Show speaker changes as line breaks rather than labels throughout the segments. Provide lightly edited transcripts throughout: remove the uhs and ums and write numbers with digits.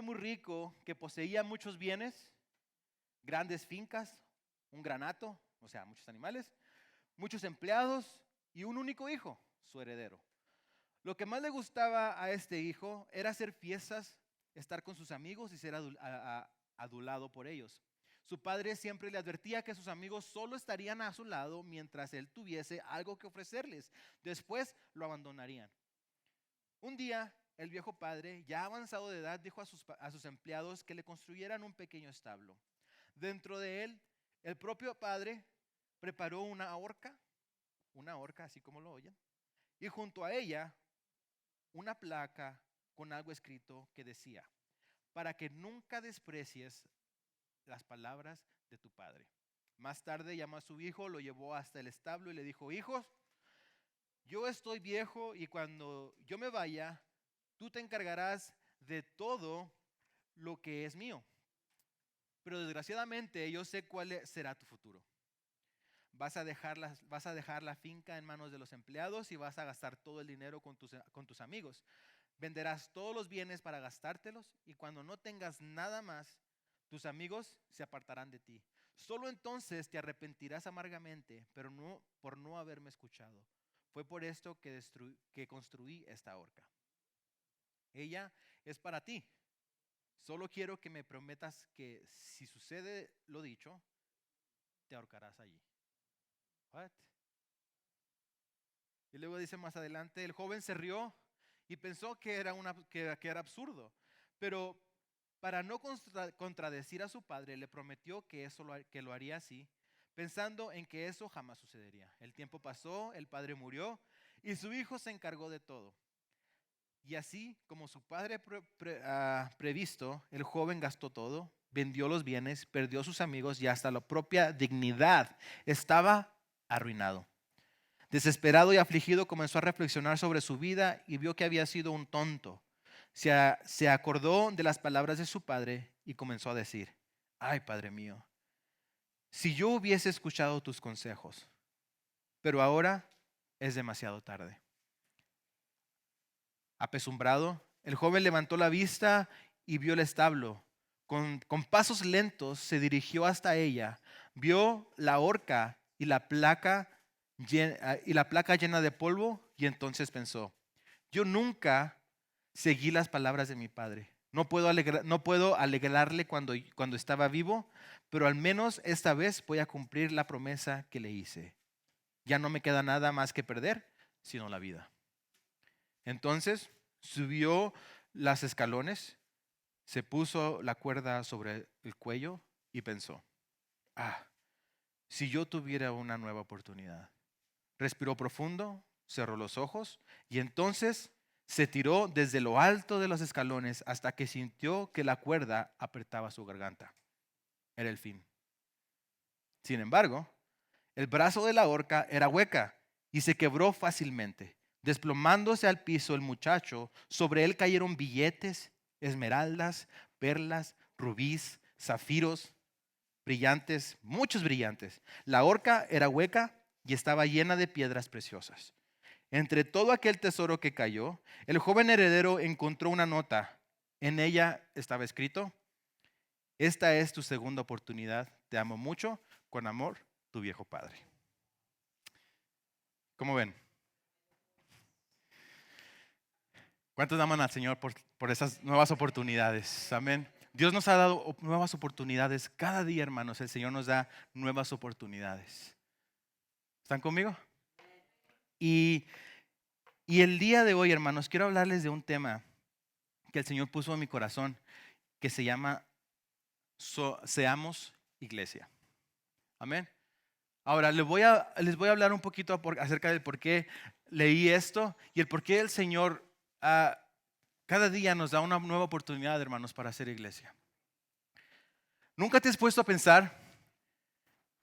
Muy rico que poseía muchos bienes, grandes fincas, un granato, o sea, muchos animales, muchos empleados y un único hijo, su heredero. Lo que más le gustaba a este hijo era hacer fiestas, estar con sus amigos y ser adulado por ellos. Su padre siempre le advertía que sus amigos solo estarían a su lado mientras él tuviese algo que ofrecerles. Después lo abandonarían. Un día, el viejo padre, ya avanzado de edad, dijo a sus empleados que le construyeran un pequeño establo. Dentro de él, el propio padre preparó una horca así como lo oyen, y junto a ella una placa con algo escrito que decía: para que nunca desprecies las palabras de tu padre. Más tarde llamó a su hijo, lo llevó hasta el establo y le dijo: hijo, yo estoy viejo y cuando yo me vaya, tú te encargarás de todo lo que es mío. Pero desgraciadamente yo sé cuál será tu futuro. Vas a dejar la finca en manos de los empleados y vas a gastar todo el dinero con tus amigos. Venderás todos los bienes para gastártelos y cuando no tengas nada más, tus amigos se apartarán de ti. Solo entonces te arrepentirás amargamente, pero no por no haberme escuchado. Fue por esto que construí esta horca. Ella es para ti. Solo quiero que me prometas que si sucede lo dicho, te ahorcarás allí. What? Y luego dice más adelante, el joven se rió y pensó que era absurdo. Pero para no contradecir a su padre, le prometió que lo haría así, pensando en que eso jamás sucedería. El tiempo pasó, el padre murió y su hijo se encargó de todo. Y así como su padre previsto, el joven gastó todo, vendió los bienes, perdió a sus amigos y hasta la propia dignidad. Estaba arruinado. Desesperado y afligido comenzó a reflexionar sobre su vida y vio que había sido un tonto. Se acordó de las palabras de su padre y comenzó a decir: ay, padre mío, si yo hubiese escuchado tus consejos, pero ahora es demasiado tarde. Apesumbrado, el joven levantó la vista y vio el establo. Con pasos lentos se dirigió hasta ella, vio la horca y la placa llena de polvo y entonces pensó: yo nunca seguí las palabras de mi padre. No puedo alegrarle cuando estaba vivo, pero al menos esta vez voy a cumplir la promesa que le hice. Ya no me queda nada más que perder, sino la vida. Entonces subió las escalones, se puso la cuerda sobre el cuello y pensó: ah, si yo tuviera una nueva oportunidad. Respiró profundo, cerró los ojos y entonces se tiró desde lo alto de los escalones hasta que sintió que la cuerda apretaba su garganta. Era el fin. Sin embargo, el brazo de la horca era hueca y se quebró fácilmente. Desplomándose al piso el muchacho, sobre él cayeron billetes, esmeraldas, perlas, rubíes, zafiros, brillantes, muchos brillantes. La horca era hueca y estaba llena de piedras preciosas. Entre todo aquel tesoro que cayó, el joven heredero encontró una nota. En ella estaba escrito: esta es tu segunda oportunidad. Te amo mucho. Con amor, tu viejo padre. ¿Cómo ven? ¿Cuántos aman al Señor por esas nuevas oportunidades? Amén. Dios nos ha dado nuevas oportunidades cada día, hermanos. El Señor nos da nuevas oportunidades. ¿Están conmigo? Y, y el día de hoy, hermanos, quiero hablarles de un tema que el Señor puso en mi corazón, que se llama Seamos Iglesia. Amén. Ahora les voy a hablar un poquito acerca del por qué leí esto y el por qué el Señor cada día nos da una nueva oportunidad, hermanos, para hacer iglesia. ¿Nunca te has puesto a pensar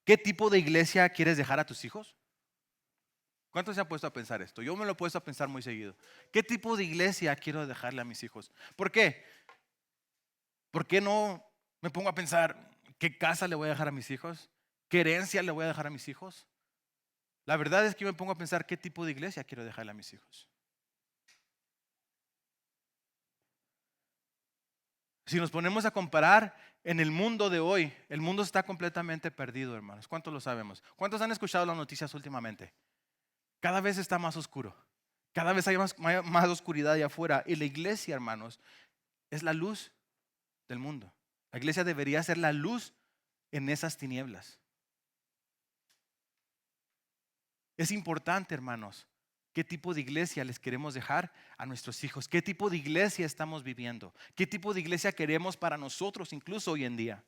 qué tipo de iglesia quieres dejar a tus hijos? ¿Cuántos se han puesto a pensar esto? Yo me lo he puesto a pensar muy seguido. ¿Qué tipo de iglesia quiero dejarle a mis hijos? ¿Por qué? ¿Por qué no me pongo a pensar qué casa le voy a dejar a mis hijos? ¿Qué herencia le voy a dejar a mis hijos? La verdad es que yo me pongo a pensar qué tipo de iglesia quiero dejarle a mis hijos. Si nos ponemos a comparar en el mundo de hoy, el mundo está completamente perdido, hermanos. ¿Cuántos lo sabemos? ¿Cuántos han escuchado las noticias últimamente? Cada vez está más oscuro. Cada vez hay más oscuridad allá afuera. Y la iglesia, hermanos, es la luz del mundo. La iglesia debería ser la luz en esas tinieblas. Es importante, hermanos, qué tipo de iglesia les queremos dejar a nuestros hijos, qué tipo de iglesia estamos viviendo, qué tipo de iglesia queremos para nosotros, incluso hoy en día.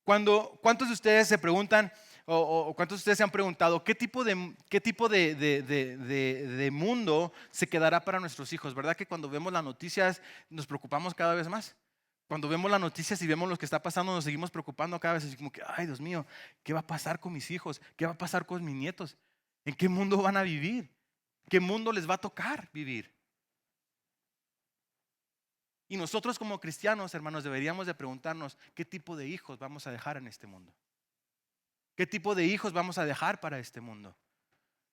¿Cuántos de ustedes se preguntan o cuántos de ustedes se han preguntado qué tipo de mundo se quedará para nuestros hijos? ¿Verdad que cuando vemos las noticias nos preocupamos cada vez más? Cuando vemos las noticias y vemos lo que está pasando, nos seguimos preocupando cada vez. Así como que, ay, Dios mío, ¿qué va a pasar con mis hijos? ¿Qué va a pasar con mis nietos? ¿En qué mundo van a vivir? ¿Qué mundo les va a tocar vivir? Y nosotros como cristianos, hermanos, deberíamos de preguntarnos qué tipo de hijos vamos a dejar en este mundo. ¿Qué tipo de hijos vamos a dejar para este mundo?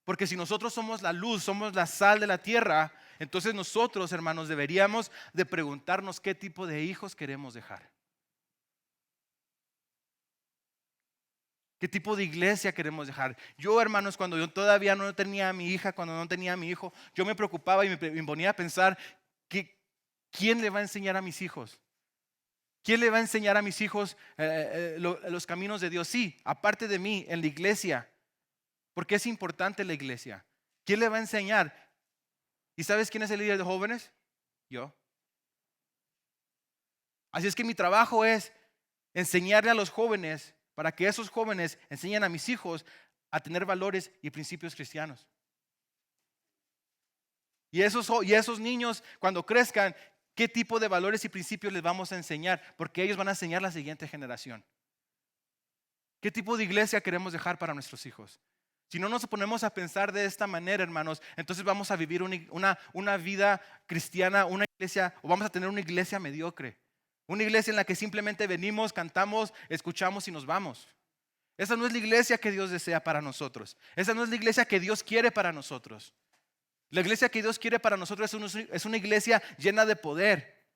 Porque si nosotros somos la luz, somos la sal de la tierra, entonces nosotros, hermanos, deberíamos de preguntarnos qué tipo de hijos queremos dejar. ¿Qué tipo de iglesia queremos dejar? Yo, hermanos, cuando yo todavía no tenía a mi hija, cuando no tenía a mi hijo, yo me preocupaba y me ponía a pensar ¿quién le va a enseñar a mis hijos? ¿Quién le va a enseñar a mis hijos los caminos de Dios? Sí, aparte de mí, en la iglesia. Porque es importante la iglesia. ¿Quién le va a enseñar? ¿Y sabes quién es el líder de jóvenes? Yo. Así es que mi trabajo es enseñarle a los jóvenes para que esos jóvenes enseñen a mis hijos a tener valores y principios cristianos. Y esos niños, cuando crezcan, ¿qué tipo de valores y principios les vamos a enseñar? Porque ellos van a enseñar a la siguiente generación. ¿Qué tipo de iglesia queremos dejar para nuestros hijos? Si no nos ponemos a pensar de esta manera, hermanos, entonces vamos a vivir una vida cristiana, una iglesia, o vamos a tener una iglesia mediocre. Una iglesia en la que simplemente venimos, cantamos, escuchamos y nos vamos. Esa no es la iglesia que Dios desea para nosotros. Esa no es la iglesia que Dios quiere para nosotros. La iglesia que Dios quiere para nosotros es una iglesia llena de poder.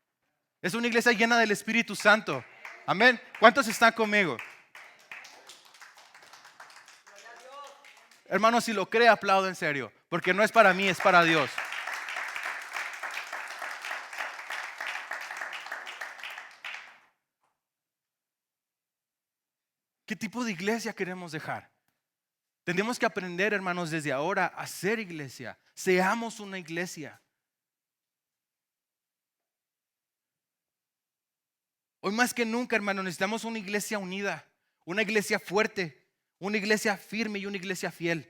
Es una iglesia llena del Espíritu Santo. Amén. ¿Cuántos están conmigo? Hermano, si lo cree, aplaudo en serio, porque no es para mí, es para Dios. ¿Qué tipo de iglesia queremos dejar? Tenemos que aprender, hermanos, desde ahora a ser iglesia. Seamos una iglesia. Hoy más que nunca, hermanos, necesitamos una iglesia unida, una iglesia fuerte, una iglesia firme y una iglesia fiel.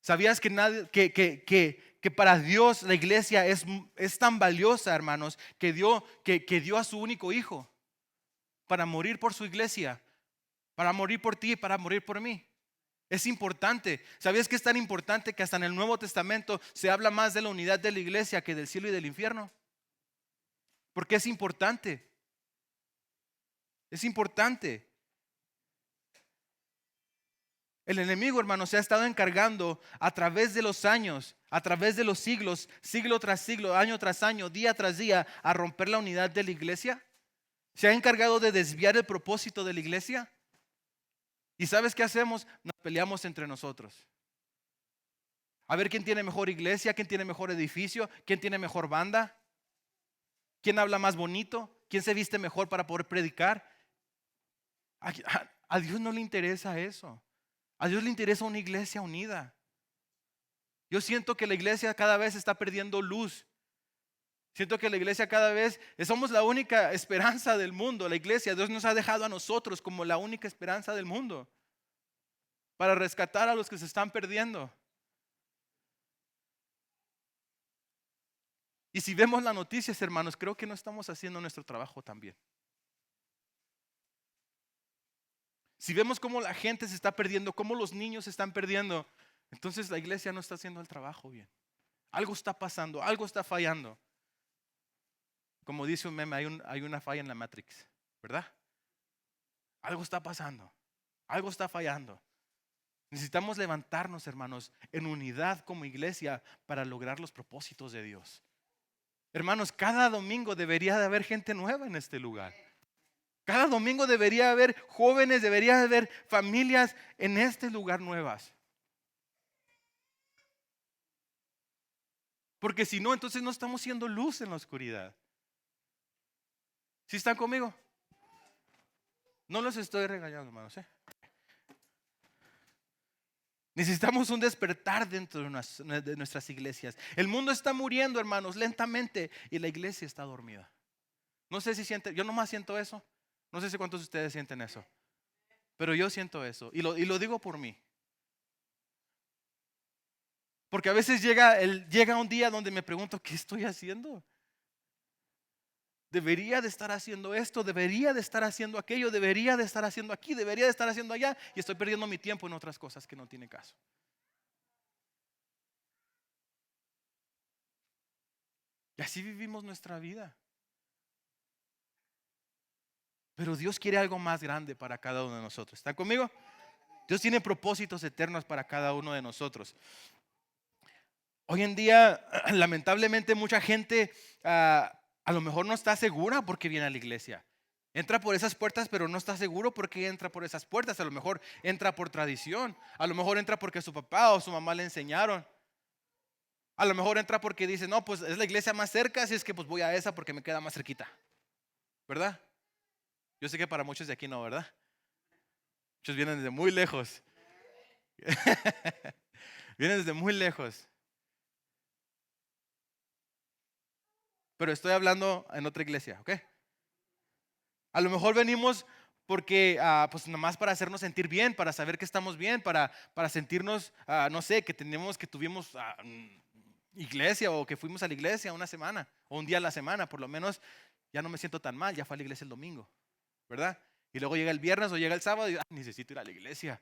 ¿Sabías que para Dios la iglesia es tan valiosa, hermanos, que dio a su único hijo para morir por su iglesia, para morir por ti y para morir por mí? Es importante. ¿Sabías que es tan importante que hasta en el Nuevo Testamento se habla más de la unidad de la iglesia que del cielo y del infierno? Porque es importante. Es importante. El enemigo, hermano, se ha estado encargando a través de los años, a través de los siglos, siglo tras siglo, año tras año, día tras día, a romper la unidad de la iglesia. Se ha encargado de desviar el propósito de la iglesia. ¿Y sabes qué hacemos? Nos peleamos entre nosotros. A ver quién tiene mejor iglesia, quién tiene mejor edificio, quién tiene mejor banda, quién habla más bonito, quién se viste mejor para poder predicar. A Dios no le interesa eso. A Dios le interesa una iglesia unida. Yo siento que la iglesia cada vez está perdiendo luz. Siento que la iglesia cada vez somos la única esperanza del mundo. La iglesia, Dios nos ha dejado a nosotros como la única esperanza del mundo para rescatar a los que se están perdiendo. Y si vemos las noticias, hermanos, creo que no estamos haciendo nuestro trabajo tan bien. Si vemos cómo la gente se está perdiendo, cómo los niños se están perdiendo, entonces la iglesia no está haciendo el trabajo bien. Algo está pasando, algo está fallando. Como dice un meme, hay una falla en la Matrix, ¿verdad? Algo está pasando, algo está fallando. Necesitamos levantarnos, hermanos, en unidad como iglesia para lograr los propósitos de Dios. Hermanos, cada domingo debería de haber gente nueva en este lugar. Cada domingo debería haber jóvenes, debería haber familias en este lugar nuevas. Porque si no, entonces no estamos siendo luz en la oscuridad. ¿Sí están conmigo? No los estoy regañando, hermanos. Necesitamos un despertar dentro de nuestras iglesias. El mundo está muriendo, hermanos, lentamente, y la iglesia está dormida. No sé si sienten, yo nomás siento eso. No sé si cuántos de ustedes sienten eso. Pero yo siento eso. Y lo digo por mí. Porque a veces llega un día donde me pregunto, ¿qué estoy haciendo? Debería de estar haciendo esto, debería de estar haciendo aquello, debería de estar haciendo aquí, debería de estar haciendo allá. Y estoy perdiendo mi tiempo en otras cosas que no tienen caso. Y así vivimos nuestra vida. Pero Dios quiere algo más grande para cada uno de nosotros. ¿Están conmigo? Dios tiene propósitos eternos para cada uno de nosotros. Hoy en día, lamentablemente, mucha gente a lo mejor no está segura porque viene a la iglesia. Entra por esas puertas, pero no está seguro porque entra por esas puertas. A lo mejor entra por tradición. A lo mejor entra porque su papá o su mamá le enseñaron. A lo mejor entra porque dice, no, pues es la iglesia más cerca, así es que pues voy a esa porque me queda más cerquita. ¿Verdad? Yo sé que para muchos de aquí no, ¿verdad? Muchos vienen desde muy lejos. Vienen desde muy lejos. Pero estoy hablando en otra iglesia, ¿ok? A lo mejor venimos porque, pues nomás para hacernos sentir bien, para saber que estamos bien, para sentirnos, no sé, que tuvimos iglesia o que fuimos a la iglesia una semana o un día a la semana, por lo menos ya no me siento tan mal, ya fue a la iglesia el domingo, ¿verdad? Y luego llega el viernes o llega el sábado y necesito ir a la iglesia.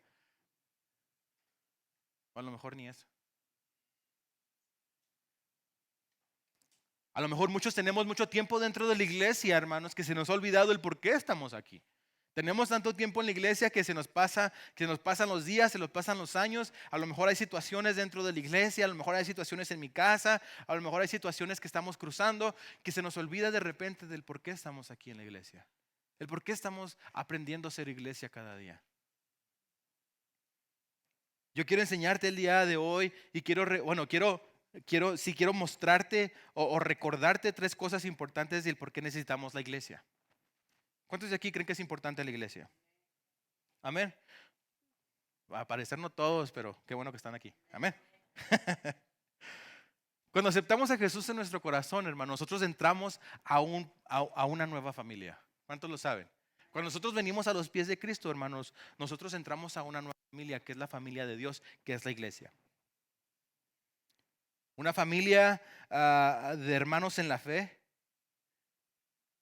O a lo mejor ni eso. A lo mejor muchos tenemos mucho tiempo dentro de la iglesia, hermanos, que se nos ha olvidado el por qué estamos aquí. Tenemos tanto tiempo en la iglesia que se nos pasan los días, se nos pasan los años. A lo mejor hay situaciones dentro de la iglesia, a lo mejor hay situaciones en mi casa, a lo mejor hay situaciones que estamos cruzando, que se nos olvida de repente del por qué estamos aquí en la iglesia. El por qué estamos aprendiendo a ser iglesia cada día. Yo quiero enseñarte el día de hoy y quiero mostrarte o recordarte tres cosas importantes del por qué necesitamos la iglesia. ¿Cuántos de aquí creen que es importante la iglesia? Amén. A parecer no todos, pero qué bueno que están aquí. Amén. Cuando aceptamos a Jesús en nuestro corazón, hermano, nosotros entramos a una nueva familia. ¿Cuántos lo saben? Cuando nosotros venimos a los pies de Cristo, hermanos, nosotros entramos a una nueva familia, que es la familia de Dios, que es la iglesia. Una familia de hermanos en la fe.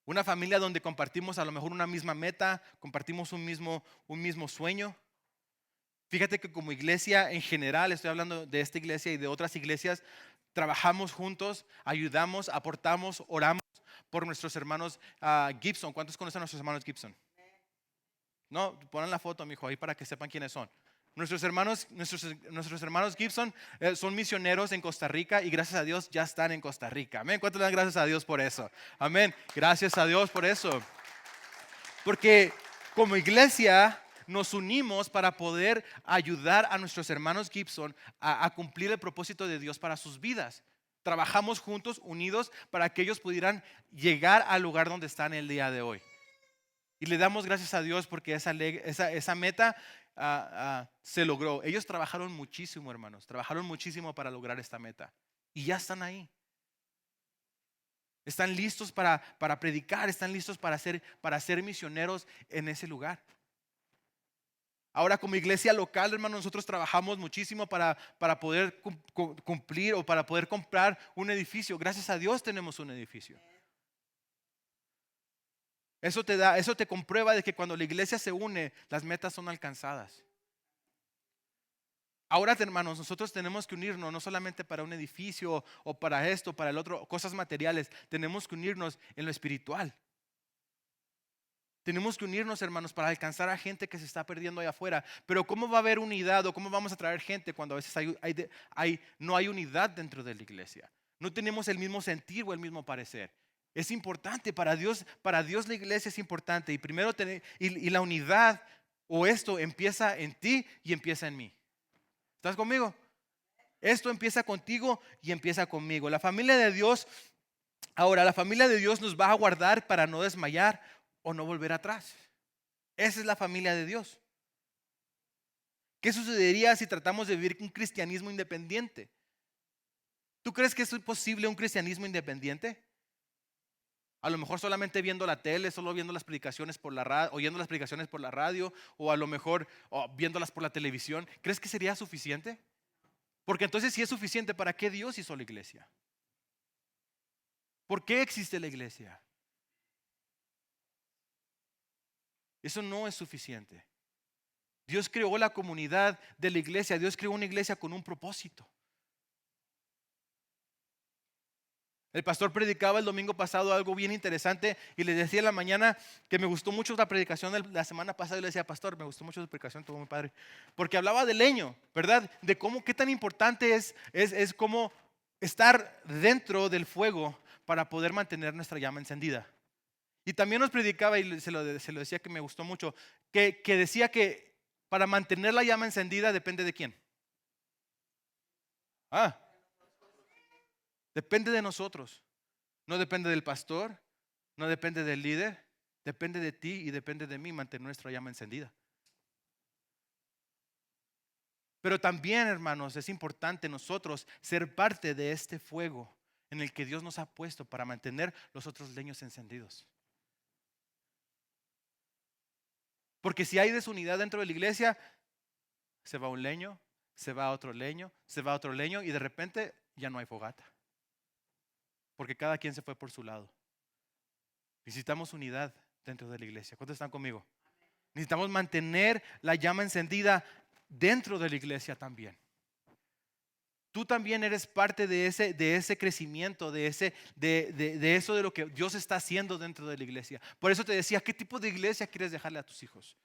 Una familia donde compartimos a lo mejor una misma meta, compartimos un mismo sueño. Fíjate que como iglesia en general, estoy hablando de esta iglesia y de otras iglesias, trabajamos juntos, ayudamos, aportamos, oramos por nuestros hermanos Gibson. ¿Cuántos conocen a nuestros hermanos Gibson? No, ponen la foto, mijo, ahí para que sepan quiénes son. Nuestros hermanos Gibson son misioneros en Costa Rica y gracias a Dios ya están en Costa Rica. Amén. ¿Cuántos le dan gracias a Dios por eso? Amén. Gracias a Dios por eso. Porque como iglesia nos unimos para poder ayudar a nuestros hermanos Gibson a cumplir el propósito de Dios para sus vidas. Trabajamos juntos, unidos, para que ellos pudieran llegar al lugar donde están el día de hoy. Y le damos gracias a Dios porque esa meta se logró. Ellos trabajaron muchísimo, hermanos. Trabajaron muchísimo para lograr esta meta. Y ya están ahí. Están listos para predicar. Están listos para ser misioneros en ese lugar. Ahora como iglesia local, hermanos, nosotros trabajamos muchísimo para poder cumplir o para poder comprar un edificio. Gracias a Dios tenemos un edificio. Eso te comprueba de que cuando la iglesia se une, las metas son alcanzadas. Ahora, hermanos, nosotros tenemos que unirnos no solamente para un edificio o para esto, para el otro, cosas materiales. Tenemos que unirnos en lo espiritual. Tenemos que unirnos, hermanos, para alcanzar a gente que se está perdiendo allá afuera. Pero ¿cómo va a haber unidad o cómo vamos a traer gente cuando a veces no hay unidad dentro de la iglesia? No tenemos el mismo sentir o el mismo parecer. Es importante para Dios la iglesia es importante. Y primero y la unidad o esto empieza en ti y empieza en mí. ¿Estás conmigo? Esto empieza contigo y empieza conmigo. La familia de Dios, ahora la familia de Dios nos va a guardar para no desmayar o no volver atrás. Esa es la familia de Dios. ¿Qué sucedería si tratamos de vivir un cristianismo independiente? ¿Tú crees que es posible un cristianismo independiente? A lo mejor solamente viendo la tele, solo viendo las predicaciones por la radio, oyendo las predicaciones por la radio, o a lo mejor viéndolas por la televisión. ¿Crees que sería suficiente? Porque entonces si es suficiente, ¿para qué Dios hizo la iglesia? ¿Por qué existe la iglesia? Eso no es suficiente. Dios creó la comunidad de la iglesia. Dios creó una iglesia con un propósito. El pastor predicaba el domingo pasado algo bien interesante y le decía en la mañana que me gustó mucho la predicación de la semana pasada. Y le decía, pastor, me gustó mucho su predicación, estuvo muy padre. Porque hablaba del leño, ¿verdad? De cómo, qué tan importante es cómo estar dentro del fuego para poder mantener nuestra llama encendida. Y también nos predicaba, y se lo decía que me gustó mucho, que decía que para mantener la llama encendida depende de quién. Depende de nosotros. No depende del pastor, no depende del líder, depende de ti y depende de mí mantener nuestra llama encendida. Pero también, hermanos, es importante nosotros ser parte de este fuego en el que Dios nos ha puesto para mantener los otros leños encendidos. Porque si hay desunidad dentro de la iglesia, se va un leño, se va otro leño, se va otro leño y de repente ya no hay fogata. Porque cada quien se fue por su lado. Necesitamos unidad dentro de la iglesia. ¿Cuántos están conmigo? Necesitamos mantener la llama encendida dentro de la iglesia también. Tú también eres parte de ese crecimiento, de eso de lo que Dios está haciendo dentro de la iglesia. Por eso te decía, ¿qué tipo de iglesia quieres dejarle a tus hijos?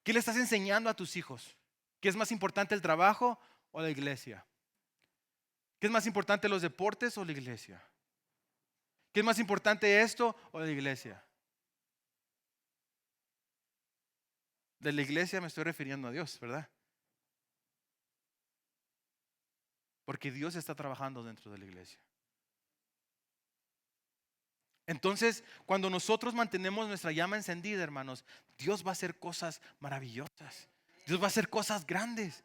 ¿Qué le estás enseñando a tus hijos? ¿Qué es más importante, el trabajo o la iglesia? ¿Qué es más importante, los deportes o la iglesia? ¿Qué es más importante, esto o la iglesia? De la iglesia me estoy refiriendo a Dios, ¿verdad? Porque Dios está trabajando dentro de la iglesia. Entonces, cuando nosotros mantenemos nuestra llama encendida, hermanos, Dios va a hacer cosas maravillosas. Dios va a hacer cosas grandes.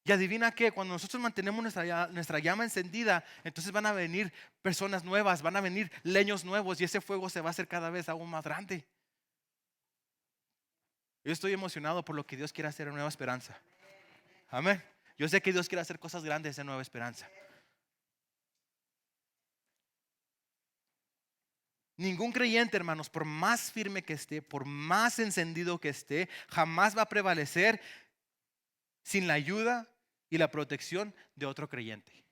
Y adivina qué, cuando nosotros mantenemos nuestra llama encendida, entonces van a venir personas nuevas, van a venir leños nuevos y ese fuego se va a hacer cada vez aún más grande. Yo estoy emocionado por lo que Dios quiere hacer en Nueva Esperanza. Amén. Yo sé que Dios quiere hacer cosas grandes en Nueva Esperanza. Ningún creyente, hermanos, por más firme que esté, por más encendido que esté, jamás va a prevalecer sin la ayuda y la protección de otro creyente.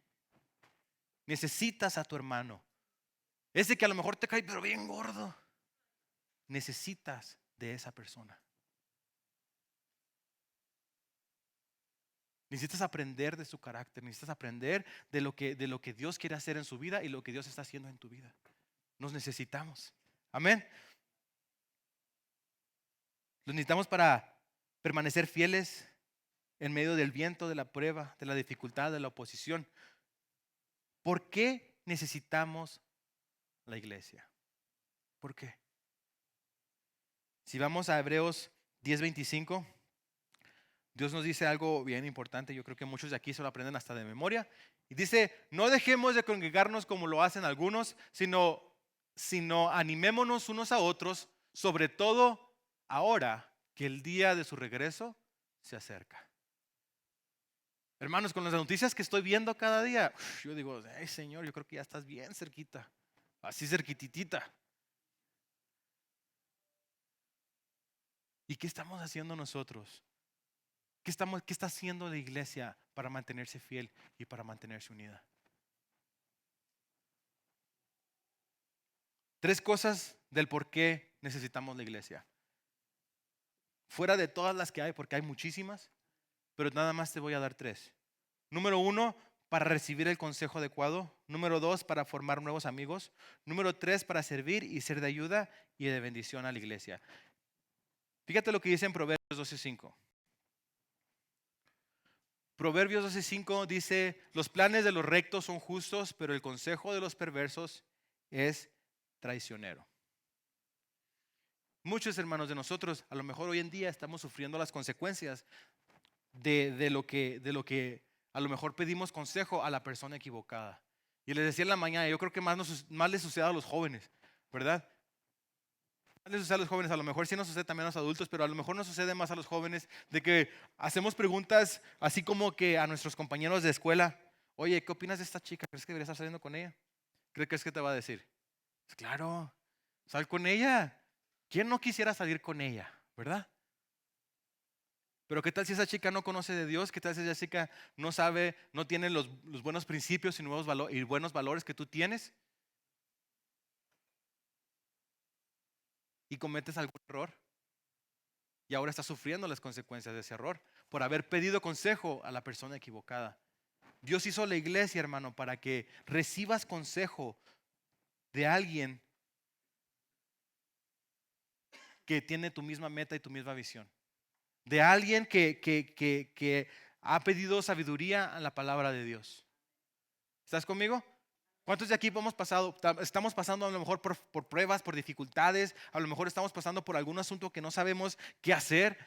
Necesitas a tu hermano. Ese que a lo mejor te cae pero bien gordo. Necesitas de esa persona. Necesitas aprender de su carácter. Necesitas aprender de lo que Dios quiere hacer en su vida y lo que Dios está haciendo en tu vida. Nos necesitamos. Amén. Los necesitamos para permanecer fieles en medio del viento, de la prueba, de la dificultad, de la oposición. ¿Por qué necesitamos la iglesia? ¿Por qué? Si vamos a Hebreos 10:25, Dios nos dice algo bien importante. Yo creo que muchos de aquí se lo aprenden hasta de memoria. Y dice, no dejemos de congregarnos como lo hacen algunos, sino animémonos unos a otros, sobre todo ahora que el día de su regreso se acerca. Hermanos, con las noticias que estoy viendo cada día, yo digo, ay Señor, yo creo que ya estás bien cerquita, así cerquititita. ¿Y qué estamos haciendo nosotros? ¿Qué está haciendo la iglesia para mantenerse fiel y para mantenerse unida? 3 cosas del por qué necesitamos la iglesia. Fuera de todas las que hay, porque hay muchísimas, pero nada más te voy a dar 3. Número 1, para recibir el consejo adecuado. Número 2, para formar nuevos amigos. Número 3, para servir y ser de ayuda y de bendición a la iglesia. Fíjate lo que dice en Proverbios 12:5. Proverbios 12:5 dice, los planes de los rectos son justos, pero el consejo de los perversos es traicionero. Muchos hermanos de nosotros, a lo mejor hoy en día estamos sufriendo las consecuencias de lo que a lo mejor pedimos consejo a la persona equivocada. Y les decía en la mañana, yo creo que más les sucede a los jóvenes, ¿verdad? Más les sucede a los jóvenes, a lo mejor sí nos sucede también a los adultos, pero a lo mejor nos sucede más a los jóvenes de que hacemos preguntas así como que a nuestros compañeros de escuela, oye, ¿qué opinas de esta chica? ¿Crees que deberías estar saliendo con ella? ¿Qué crees que te va a decir? Pues claro, sal con ella. ¿Quién no quisiera salir con ella, verdad? Pero ¿qué tal si esa chica no conoce de Dios? ¿Qué tal si esa chica no sabe, no tiene los buenos principios y buenos valores que tú tienes? Y cometes algún error. Y ahora estás sufriendo las consecuencias de ese error por haber pedido consejo a la persona equivocada. Dios hizo la iglesia, hermano, para que recibas consejo de alguien que tiene tu misma meta y tu misma visión. De alguien que ha pedido sabiduría a la palabra de Dios. ¿Estás conmigo? ¿Cuántos de aquí estamos pasando a lo mejor por pruebas, por dificultades? A lo mejor estamos pasando por algún asunto que no sabemos qué hacer.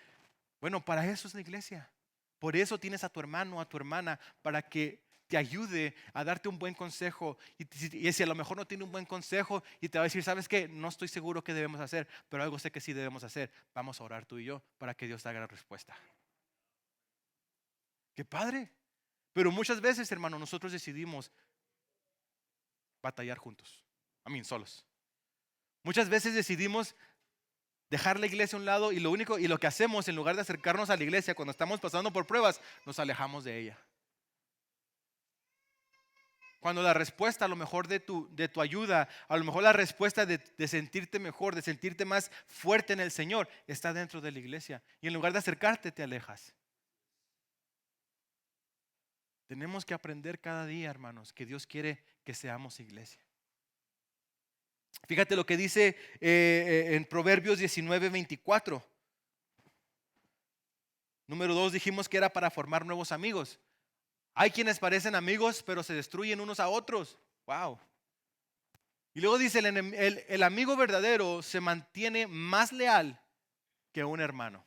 Bueno, para eso es la iglesia. Por eso tienes a tu hermano, a tu hermana, para que te ayude a darte un buen consejo. Y si a lo mejor no tiene un buen consejo y te va a decir, ¿sabes qué? No estoy seguro qué debemos hacer, pero algo sé que sí debemos hacer. Vamos a orar tú y yo para que Dios te haga la respuesta. ¡Qué padre! Pero muchas veces, hermano, nosotros decidimos batallar juntos. Solos. Muchas veces decidimos dejar la iglesia a un lado y lo que hacemos en lugar de acercarnos a la iglesia cuando estamos pasando por pruebas, nos alejamos de ella. Cuando la respuesta a lo mejor de tu ayuda, a lo mejor la respuesta de sentirte mejor, de sentirte más fuerte en el Señor, está dentro de la iglesia. Y en lugar de acercarte, te alejas. Tenemos que aprender cada día, hermanos, que Dios quiere que seamos iglesia. Fíjate lo que dice en Proverbios 19:24. Número 2 dijimos que era para formar nuevos amigos. Hay quienes parecen amigos, pero se destruyen unos a otros. Wow. Y luego dice, el amigo verdadero se mantiene más leal que un hermano.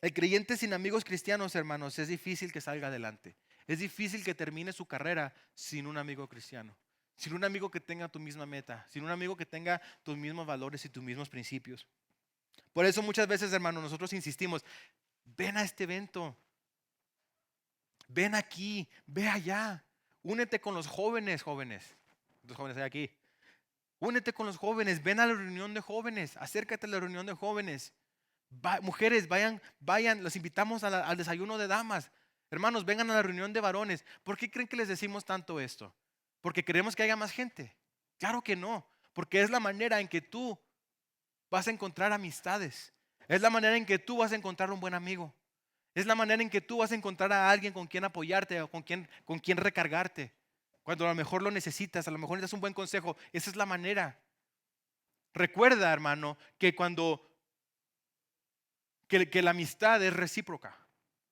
El creyente sin amigos cristianos, hermanos, es difícil que salga adelante. Es difícil que termine su carrera sin un amigo cristiano. Sin un amigo que tenga tu misma meta. Sin un amigo que tenga tus mismos valores y tus mismos principios. Por eso muchas veces, hermanos, nosotros insistimos, ven a este evento. Ven aquí, ve allá. Únete con los jóvenes. Los jóvenes hay aquí. Únete con los jóvenes, ven a la reunión de jóvenes, acércate a la reunión de jóvenes. Mujeres, vayan, los invitamos al desayuno de damas. Hermanos, vengan a la reunión de varones. ¿Por qué creen que les decimos tanto esto? ¿Porque queremos que haya más gente? Claro que no, porque es la manera en que tú vas a encontrar amistades. Es la manera en que tú vas a encontrar un buen amigo. Es la manera en que tú vas a encontrar a alguien con quien apoyarte o con quien recargarte. Cuando a lo mejor lo necesitas, a lo mejor necesitas un buen consejo. Esa es la manera. Recuerda, hermano, que que la amistad es recíproca.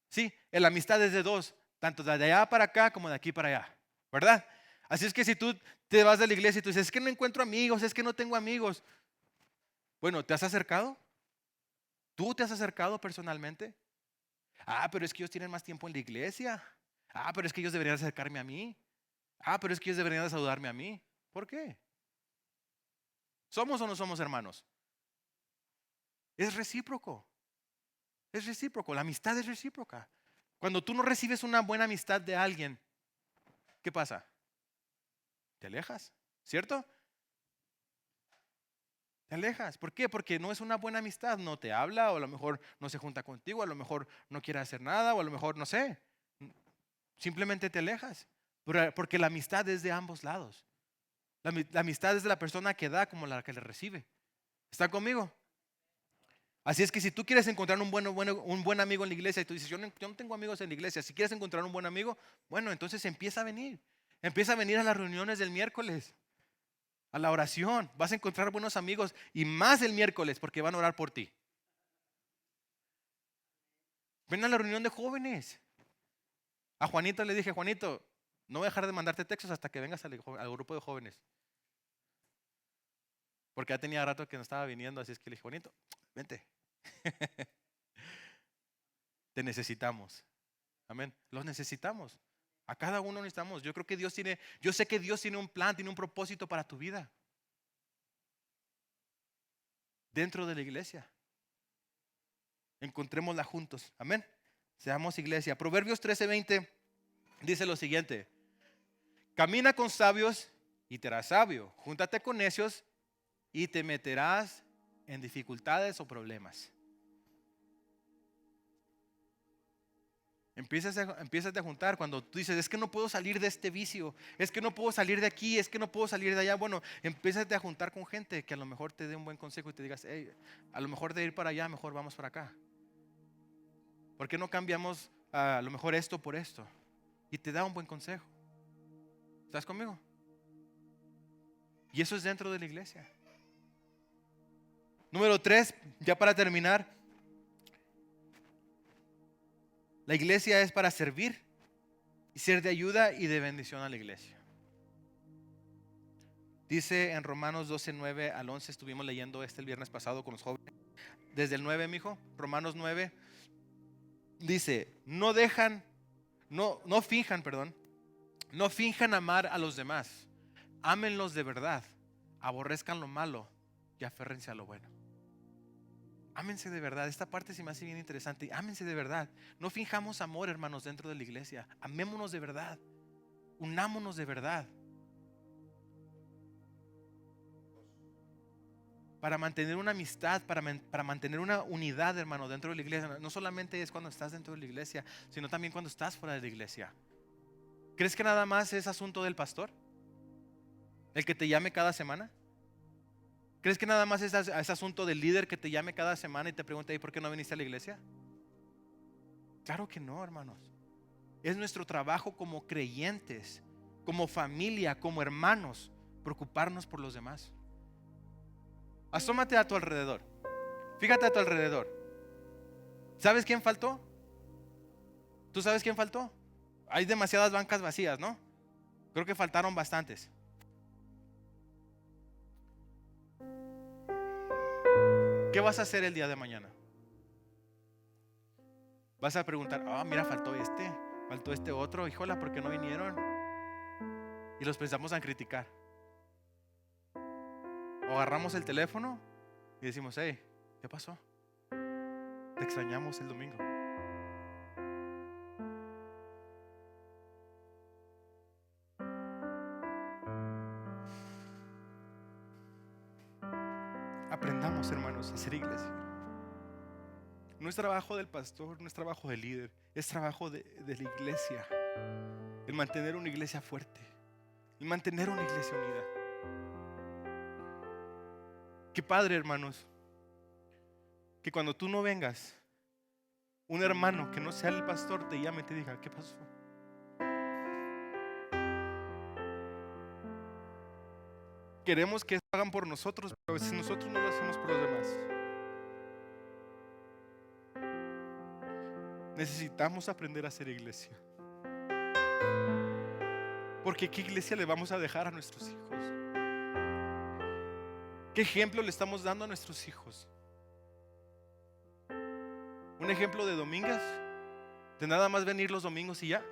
Sí, la amistad es de dos, tanto de allá para acá como de aquí para allá, ¿verdad? Así es que si tú te vas de la iglesia y tú dices, es que no encuentro amigos, es que no tengo amigos. Bueno, ¿te has acercado? ¿Tú te has acercado personalmente? Ah, pero es que ellos tienen más tiempo en la iglesia. Ah, pero es que ellos deberían acercarme a mí. Ah, pero es que ellos deberían de saludarme a mí. ¿Por qué? ¿Somos o no somos hermanos? Es recíproco. Es recíproco. La amistad es recíproca. Cuando tú no recibes una buena amistad de alguien, ¿qué pasa? Te alejas, ¿cierto? Te alejas. ¿Por qué? Porque no es una buena amistad. No te habla, o a lo mejor no se junta contigo, a lo mejor no quiere hacer nada, o a lo mejor no sé. simplemente te alejas. Porque la amistad es de ambos lados. La amistad es de la persona que da como la que le recibe. ¿Están conmigo? Así es que si tú quieres encontrar un buen amigo en la iglesia y tú dices, yo no tengo amigos en la iglesia, si quieres encontrar un buen amigo, bueno, entonces empieza a venir. Empieza a venir a las reuniones del miércoles, a la oración. Vas a encontrar buenos amigos y más el miércoles porque van a orar por ti. Ven a la reunión de jóvenes. A Juanito le dije, Juanito, no voy a dejar de mandarte textos hasta que vengas al grupo de jóvenes. Porque ya tenía rato que no estaba viniendo, así es que le dije, Juanito, vente. Te necesitamos. Amén. Los necesitamos. A cada uno necesitamos. Yo sé que Dios tiene un plan, tiene un propósito para tu vida. Dentro de la iglesia. Encontrémosla juntos. Amén. Seamos iglesia. Proverbios 13:20 dice lo siguiente: camina con sabios y te harás sabio. Júntate con necios y te meterás en dificultades o problemas. Empiezas a juntar cuando tú dices, es que no puedo salir de este vicio, es que no puedo salir de aquí, es que no puedo salir de allá. Bueno, empiezas a juntar con gente que a lo mejor te dé un buen consejo y te digas, hey, a lo mejor de ir para allá, mejor vamos para acá. ¿Por qué no cambiamos a lo mejor esto por esto? Y te da un buen consejo. ¿Estás conmigo? Y eso es dentro de la iglesia. Número 3, ya para terminar. La iglesia es para servir y ser de ayuda y de bendición a la iglesia. Dice en Romanos 12:9 al 11, estuvimos leyendo el viernes pasado con los jóvenes. Desde el 9, mijo, Romanos 9, dice, no finjan amar a los demás. Ámenlos de verdad, aborrezcan lo malo y aférrense a lo bueno. Ámense de verdad. Esta parte se me hace bien interesante. Ámense de verdad. No finjamos amor, hermanos, dentro de la iglesia. Amémonos de verdad. Unámonos de verdad. Para mantener una amistad, para mantener una unidad, hermano, dentro de la iglesia. No solamente es cuando estás dentro de la iglesia, sino también cuando estás fuera de la iglesia. ¿Crees que nada más es asunto del pastor? ¿El que te llame cada semana? ¿Crees que nada más es asunto del líder que te llame cada semana y te pregunte, ¿y por qué no viniste a la iglesia? Claro que no, hermanos. Es nuestro trabajo como creyentes, como familia, como hermanos, preocuparnos por los demás. Asómate a tu alrededor. Fíjate a tu alrededor. ¿Sabes quién faltó? ¿Tú sabes quién faltó? Hay demasiadas bancas vacías, ¿no? Creo que faltaron bastantes. ¿Qué vas a hacer el día de mañana? Vas a preguntar, mira, faltó este otro, híjola, ¿por qué no vinieron? Y los pensamos a criticar. O agarramos el teléfono y decimos, hey, ¿qué pasó? Te extrañamos el domingo. Aprendamos, hermanos, a hacer iglesia. No es trabajo del pastor, no es trabajo del líder, es trabajo de la iglesia. El mantener una iglesia fuerte, el mantener una iglesia unida. Qué padre, hermanos, que cuando tú no vengas, un hermano que no sea el pastor te llame y te diga, ¿qué pasó? Queremos que hagan por nosotros, pero a veces nosotros no lo hacemos por los demás. Necesitamos aprender a hacer iglesia. Porque ¿qué iglesia le vamos a dejar a nuestros hijos? ¿Qué ejemplo le estamos dando a nuestros hijos? ¿Un ejemplo de domingas? ¿De nada más venir los domingos y ya?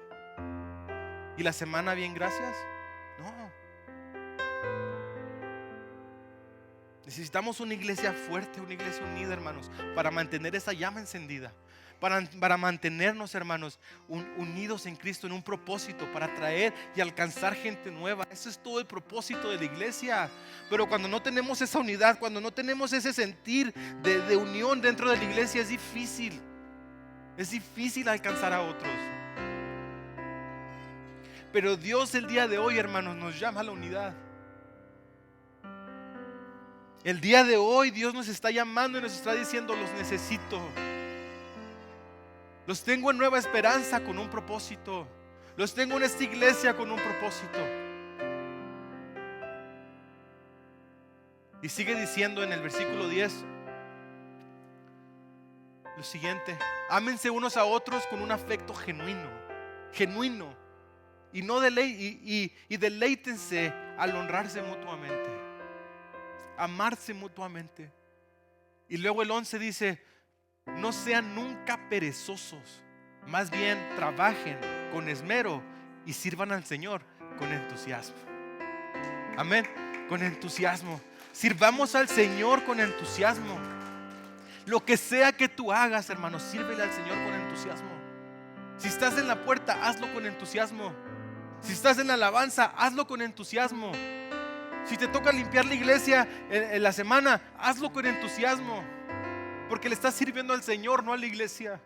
¿Y la semana bien, gracias? No. Necesitamos una iglesia fuerte, una iglesia unida, hermanos, para mantener esa llama encendida. Para mantenernos, hermanos, unidos en Cristo en un propósito, para traer y alcanzar gente nueva. Eso es todo el propósito de la iglesia. Pero cuando no tenemos esa unidad, cuando no tenemos ese sentir de unión dentro de la iglesia, es difícil alcanzar a otros. Pero Dios el día de hoy, hermanos, nos llama a la unidad. El día de hoy Dios nos está llamando y nos está diciendo: los necesito. Los tengo en Nueva Esperanza con un propósito. Los tengo en esta iglesia con un propósito. Y sigue diciendo en el versículo 10 lo siguiente: ámense unos a otros con un afecto genuino, y no deleítense al honrarse mutuamente, amarse mutuamente. Y luego el 11 dice: no sean nunca perezosos, más bien trabajen con esmero y sirvan al Señor con entusiasmo. Amén, con entusiasmo. Sirvamos al Señor con entusiasmo. Lo que sea que tú hagas, hermano, sírvele al Señor con entusiasmo. Si estás en la puerta, hazlo con entusiasmo. Si estás en la alabanza, hazlo con entusiasmo. Si te toca limpiar la iglesia en la semana, hazlo con entusiasmo, porque le estás sirviendo al Señor, no a la iglesia.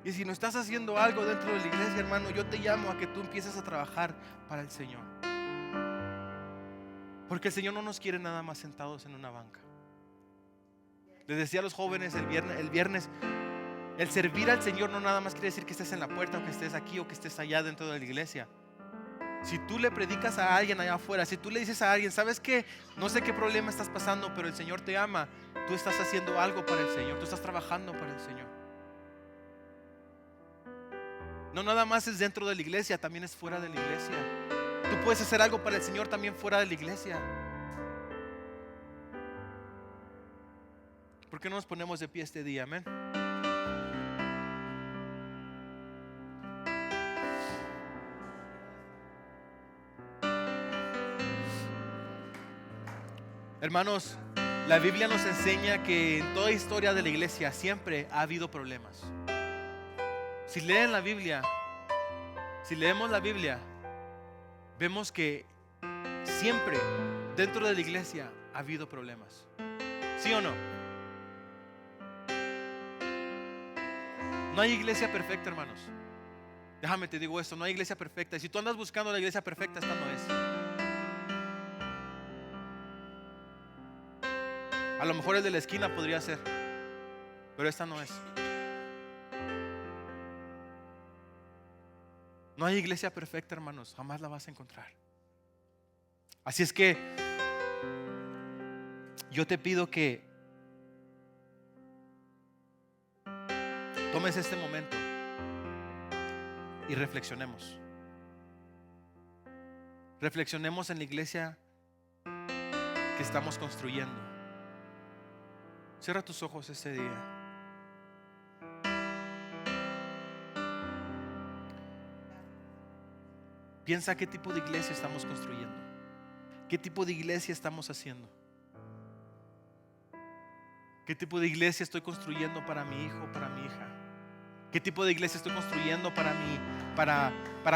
Y si no estás haciendo algo dentro de la iglesia, hermano, yo te llamo a que tú empieces a trabajar para el Señor. Porque el Señor no nos quiere nada más sentados en una banca. Les decía a los jóvenes el viernes, el servir al Señor no nada más quiere decir que estés en la puerta, o que estés aquí, o que estés allá dentro de la iglesia. Si tú le predicas a alguien allá afuera, si tú le dices a alguien: ¿sabes qué? No sé qué problema estás pasando, pero el Señor te ama. Tú estás haciendo algo para el Señor, tú estás trabajando para el Señor. No nada más es dentro de la iglesia, también es fuera de la iglesia. Tú puedes hacer algo para el Señor también fuera de la iglesia. ¿Por qué no nos ponemos de pie este día? Amén. Hermanos, la Biblia nos enseña que en toda historia de la iglesia siempre ha habido problemas. Si leen la Biblia, si leemos la Biblia, vemos que siempre dentro de la iglesia ha habido problemas. ¿Sí o no? No hay iglesia perfecta, hermanos. Déjame te digo esto: no hay iglesia perfecta. Y si tú andas buscando la iglesia perfecta, esta no es. A lo mejor el de la esquina podría ser, pero esta no es. No hay iglesia perfecta, hermanos. Jamás la vas a encontrar. Así es que yo te pido que tomes este momento y reflexionemos. Reflexionemos en la iglesia que estamos construyendo. Cierra tus ojos este día. Piensa qué tipo de iglesia estamos construyendo. ¿Qué tipo de iglesia estamos haciendo? ¿Qué tipo de iglesia estoy construyendo para mi hijo, para mi hija? ¿Qué tipo de iglesia estoy construyendo para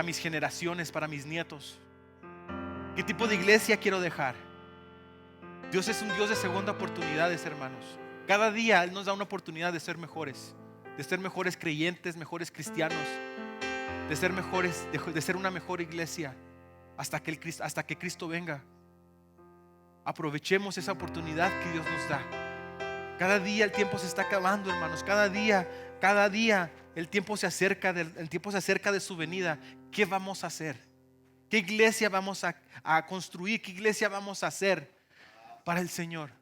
mis generaciones, para mis nietos? ¿Qué tipo de iglesia quiero dejar? Dios es un Dios de segunda oportunidades, hermanos. Cada día Él nos da una oportunidad de ser mejores creyentes, mejores cristianos, de ser mejores, de ser una mejor iglesia hasta que Cristo venga. Aprovechemos esa oportunidad que Dios nos da. Cada día el tiempo se está acabando, hermanos. Cada día el tiempo se acerca de su venida. ¿Qué vamos a hacer? ¿Qué iglesia vamos a construir? ¿Qué iglesia vamos a hacer para el Señor?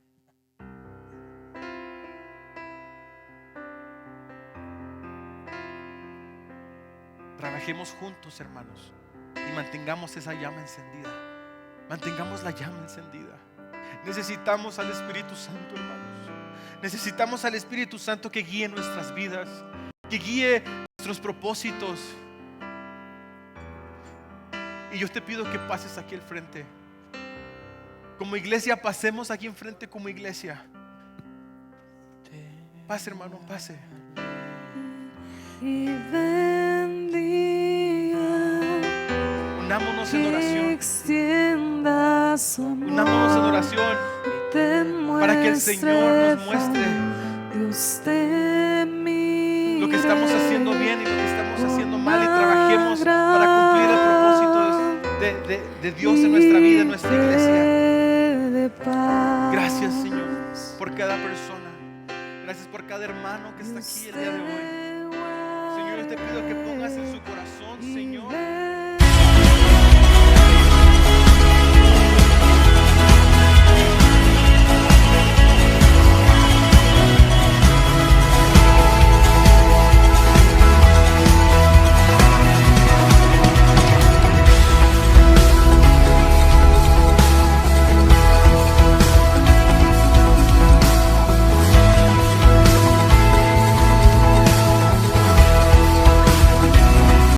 Trabajemos juntos, hermanos, y mantengamos esa llama encendida. Mantengamos la llama encendida. Necesitamos al Espíritu Santo, hermanos. Necesitamos al Espíritu Santo que guíe nuestras vidas, que guíe nuestros propósitos. Y yo te pido que pases aquí al frente. Como iglesia, pasemos aquí enfrente como iglesia. Pase, hermano, pase.
Y bendiga,
unámonos en oración.
extiendas amor,
Unámonos en oración
te
para que el Señor nos muestre lo que estamos haciendo bien y lo que estamos haciendo mal, y trabajemos para cumplir el propósito de Dios en nuestra vida, en nuestra iglesia. Gracias, Señor, por cada persona. Gracias por cada hermano que está aquí el día de hoy. Señor, yo te pido que